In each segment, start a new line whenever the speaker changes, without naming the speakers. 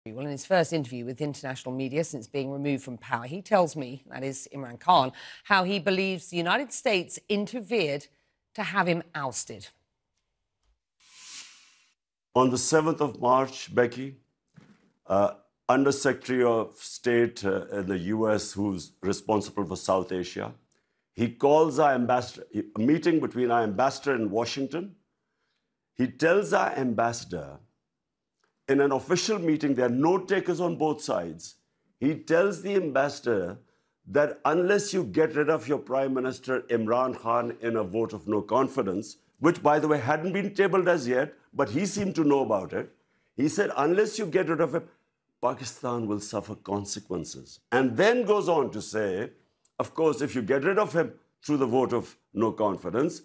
Well, in his first interview with international media since being removed from power, he tells me, that is Imran Khan, how he believes the United States interfered to have him ousted.
On the 7th of March, Becky, Under Secretary of State in the US, who's responsible for South Asia, he calls our ambassador, a meeting between our ambassador in Washington. He tells our ambassador, in an official meeting, there are note takers on both sides. He tells the ambassador that unless you get rid of your Prime Minister Imran Khan in a vote of no confidence, which, by the way, hadn't been tabled as yet, but he seemed to know about it, he said, unless you get rid of him, Pakistan will suffer consequences. And then goes on to say, of course, if you get rid of him through the vote of no confidence,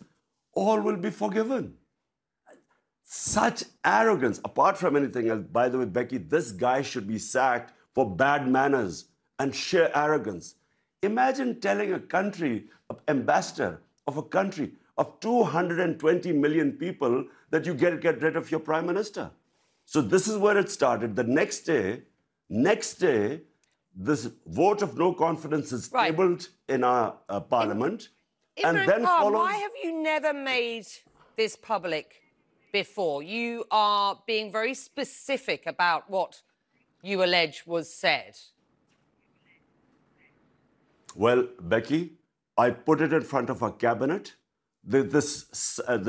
all will be forgiven. Such arrogance, apart from anything else. By the way, Becky, this guy should be sacked for bad manners and sheer arrogance. Imagine telling a country, an ambassador of a country of 220 million people that you get rid of your prime minister. So this is where it started. The next day, this vote of no confidence is tabled in our parliament.
And then follows... Why have you never made this public before? You are being very specific about what you allege was said.
Well, Becky, I put it in front of our cabinet. The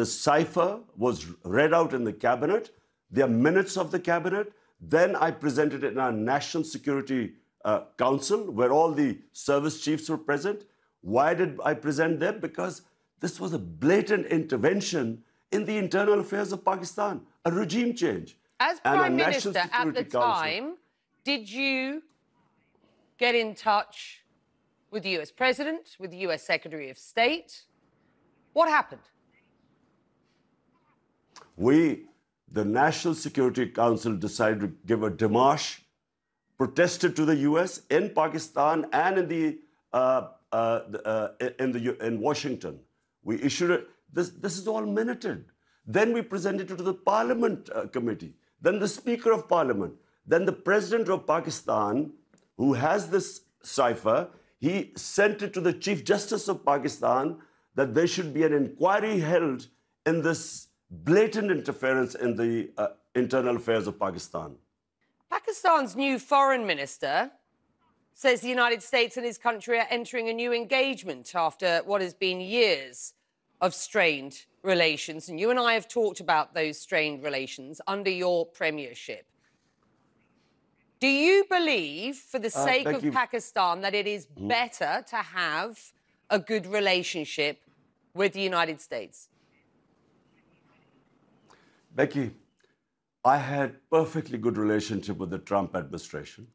cipher was read out in the cabinet. There are minutes of the cabinet. Then I presented it in our National Security Council, where all the service chiefs were present. Why did I present them? Because this was a blatant intervention in the internal affairs of Pakistan, a regime change.
As Prime Minister at the time, did you get in touch with the US President, with the US Secretary of State? What happened?
The National Security Council decided to give a démarche, protested to the US in Pakistan and in Washington. We issued it. This is all minuted. Then we presented it to the Parliament Committee, then the Speaker of Parliament, then the President of Pakistan, who has this cipher, he sent it to the Chief Justice of Pakistan that there should be an inquiry held in this blatant interference in the internal affairs of Pakistan.
Pakistan's new foreign minister says the United States and his country are entering a new engagement after what has been years of strained relations. And you and I have talked about those strained relations under your premiership. Do you believe, for the sake of Pakistan, that it is better to have a good relationship with the United States?
Becky, I had perfectly good relationship with the Trump administration.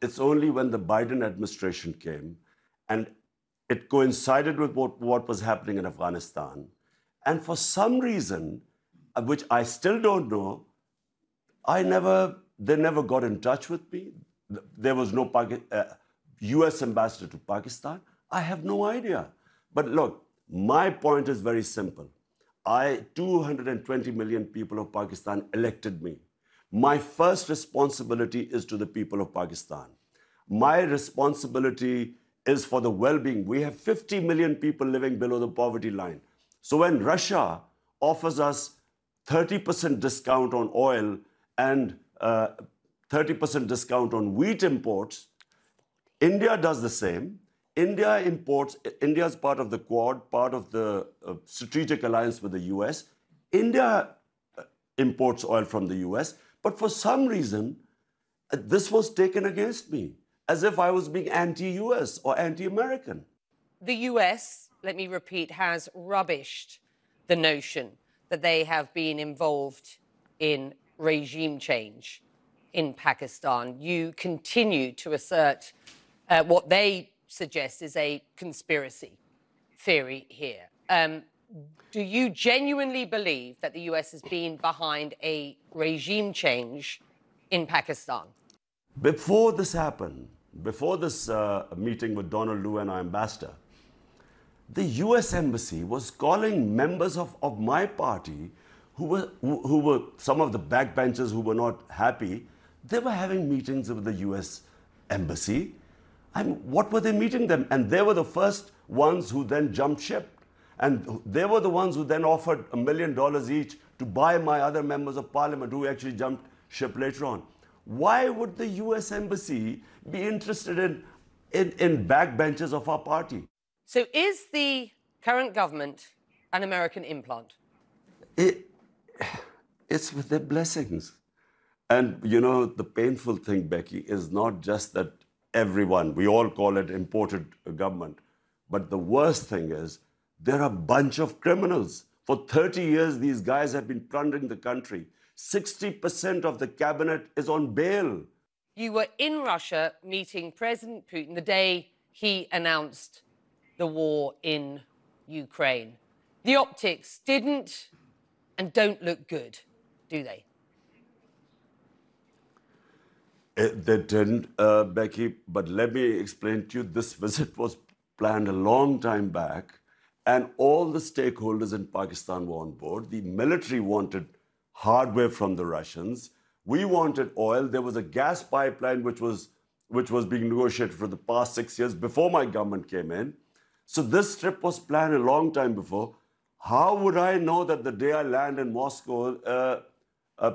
It's only when the Biden administration came and it coincided with what was happening in Afghanistan. And for some reason, which I still don't know, they never got in touch with me. There was no US ambassador to Pakistan. I have no idea. But look, my point is very simple. 220 million people of Pakistan elected me. My first responsibility is to the people of Pakistan. My responsibility is for the well-being. We have 50 million people living below the poverty line. So when Russia offers us 30% discount on oil and 30% discount on wheat imports, India does the same. India is part of the Quad, part of the strategic alliance with the US. India imports oil from the US. But for some reason, this was taken against me, as if I was being anti-US or anti-American.
The US, let me repeat, has rubbished the notion that they have been involved in regime change in Pakistan. You continue to assert what they suggest is a conspiracy theory here. Do you genuinely believe that the US has been behind a regime change in Pakistan?
Before this happened, before this meeting with Donald Lu and our ambassador, the US Embassy was calling members of my party who were some of the backbenchers who were not happy. They were having meetings with the US embassy. What were they meeting them? And they were the first ones who then jumped ship. And they were the ones who then offered $1 million each to buy my other members of parliament who actually jumped ship later on. Why would the US embassy be interested in backbenchers of our party?
So is the current government an American implant?
It's with their blessings. And, you know, the painful thing, Becky, is not just that everyone, we all call it imported government, but the worst thing is they're a bunch of criminals. For 30 years, these guys have been plundering the country. 60% of the cabinet is on bail.
You were in Russia meeting President Putin the day he announced the war in Ukraine. The optics didn't and don't look good, do they?
They didn't, Becky, but let me explain to you, this visit was planned a long time back, and all the stakeholders in Pakistan were on board. The military wanted hardware from the Russians. We wanted oil. There was a gas pipeline which was being negotiated for the past 6 years before my government came in. So this trip was planned a long time before. How would I know that the day I land in Moscow,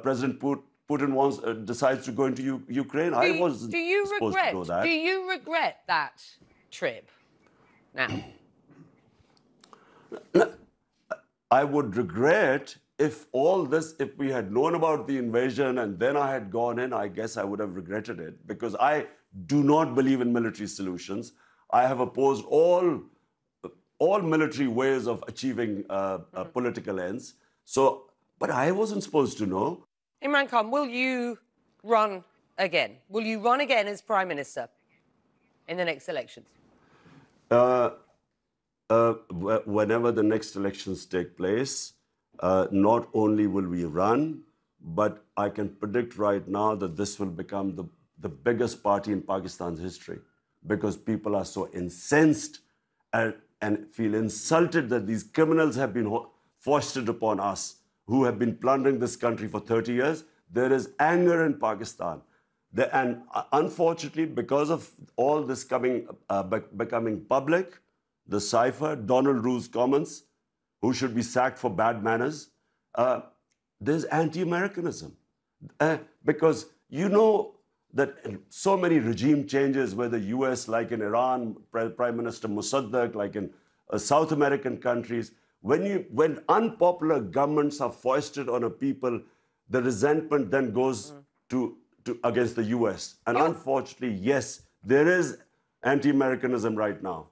President Putin decides to go into Ukraine? I wasn't supposed to know that.
Do you regret that trip now?
I would regret if we had known about the invasion and then I had gone in, I guess I would have regretted it, because I do not believe in military solutions. I have opposed all military ways of achieving political ends. So, but I wasn't supposed to know.
Imran Khan, will you run again? Will you run again as Prime Minister in the next elections?
Whenever the next elections take place, not only will we run, but I can predict right now that this will become the biggest party in Pakistan's history, because people are so incensed and feel insulted that these criminals have been foisted upon us, who have been plundering this country for 30 years. There is anger in Pakistan. And unfortunately, because of all this becoming public, the cipher, Donald Rue's comments, who should be sacked for bad manners, there's anti-Americanism. Because you know that so many regime changes, whether US, like in Iran, Prime Minister Mossadegh, like in South American countries, when unpopular governments are foisted on a people, the resentment then goes against the US. And unfortunately, yes, there is anti-Americanism right now.